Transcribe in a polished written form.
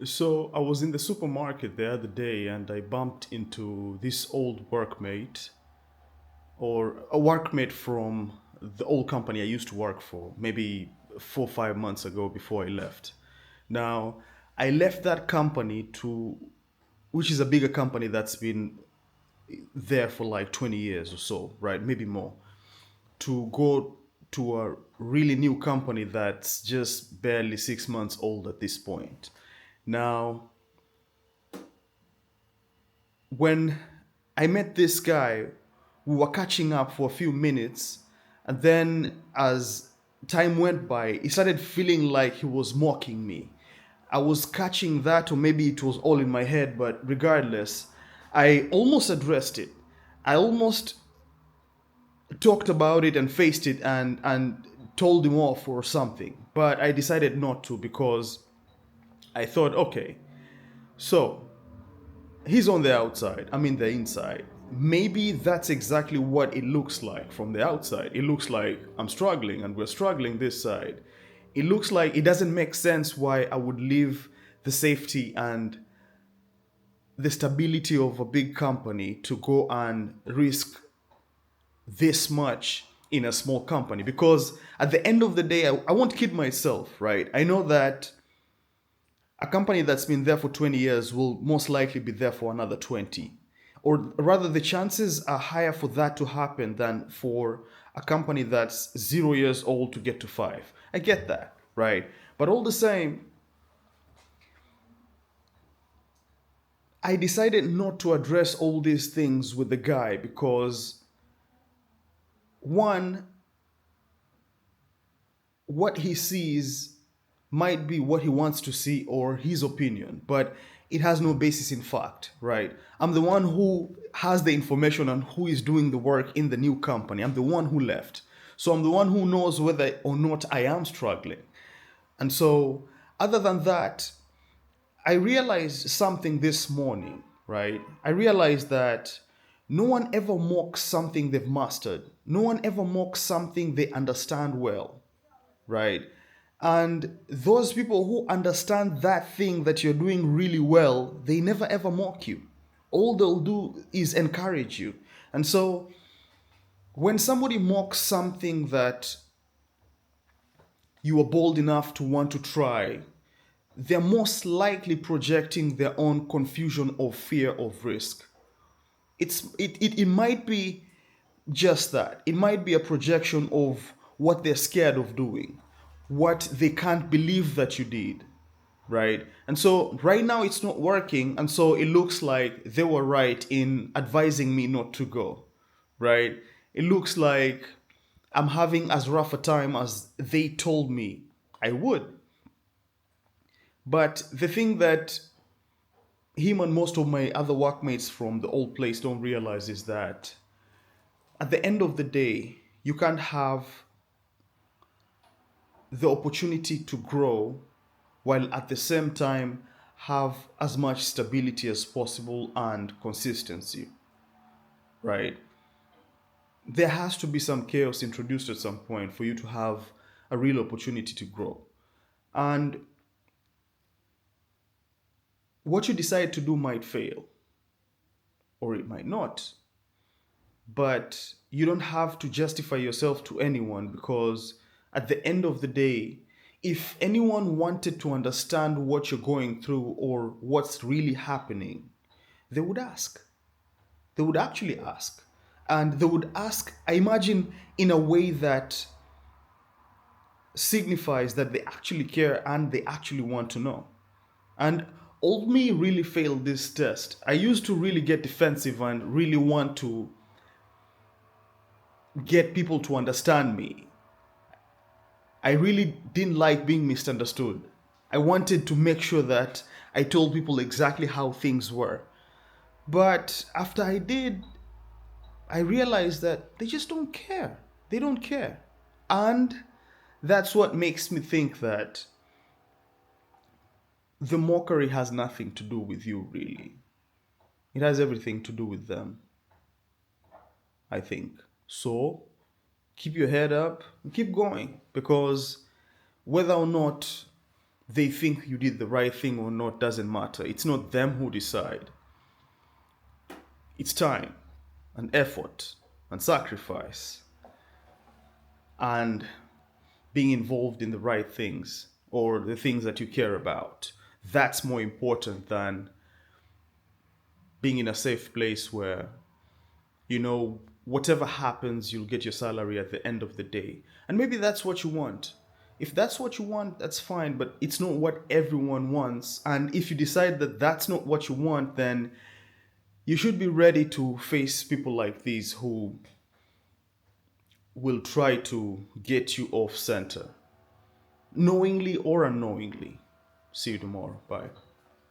So I was in the supermarket the other day and I bumped into this old workmate or a workmate from the old company I used to work for, maybe 4 or 5 months ago before I left. Now, I left that company which is a bigger company that's been there for like 20 years or so, right? Maybe more, to go to a really new company that's just barely 6 months old at this point. Now, when I met this guy, we were catching up for a few minutes, and then as time went by, he started feeling like he was mocking me. I was catching that, or maybe it was all in my head, but regardless, I almost addressed it. I almost talked about it and faced it and told him off or something, but I decided not to because I thought, okay, so he's on the outside, I'm in the inside. Maybe that's exactly what it looks like from the outside. It looks like I'm struggling and we're struggling this side. It looks like it doesn't make sense why I would leave the safety and the stability of a big company to go and risk this much in a small company. Because at the end of the day, I won't kid myself, right? I know that a company that's been there for 20 years will most likely be there for another 20. Or rather, the chances are higher for that to happen than for a company that's 0 years old to get to five. I get that, right? But all the same, I decided not to address all these things with the guy because, one, what he sees might be what he wants to see or his opinion, but it has no basis in fact, right? I'm the one who has the information on who is doing the work in the new company. I'm the one who left. So I'm the one who knows whether or not I am struggling. And so, other than that, I realized something this morning, right? I realized that no one ever mocks something they've mastered. No one ever mocks something they understand well, right? And those people who understand that thing that you're doing really well, they never ever mock you. All they'll do is encourage you. And so when somebody mocks something that you are bold enough to want to try, they're most likely projecting their own confusion or fear of risk. It might be just that. It might be a projection of what they're scared of doing, what they can't believe that you did, right? And so right now it's not working, and so it looks like they were right in advising me not to go, right? It looks like I'm having as rough a time as they told me I would. But the thing that him and most of my other workmates from the old place don't realize is that at the end of the day, you can't have the opportunity to grow while at the same time have as much stability as possible and consistency, right? There has to be some chaos introduced at some point for you to have a real opportunity to grow. And what you decide to do might fail or it might not. But you don't have to justify yourself to anyone because at the end of the day, if anyone wanted to understand what you're going through or what's really happening, they would ask. They would actually ask. And they would ask, I imagine, in a way that signifies that they actually care and they actually want to know. And old me really failed this test. I used to really get defensive and really want to get people to understand me. I really didn't like being misunderstood. I wanted to make sure that I told people exactly how things were. But after I did, I realized that they just don't care. They don't care. And that's what makes me think that the mockery has nothing to do with you, really. It has everything to do with them, I think. So keep your head up and keep going because whether or not they think you did the right thing or not doesn't matter. It's not them who decide. It's time and effort and sacrifice and being involved in the right things or the things that you care about. That's more important than being in a safe place where, whatever happens, you'll get your salary at the end of the day. And maybe that's what you want. If that's what you want, that's fine, but it's not what everyone wants. And if you decide that that's not what you want, then you should be ready to face people like these who will try to get you off center, knowingly or unknowingly. See you tomorrow. Bye.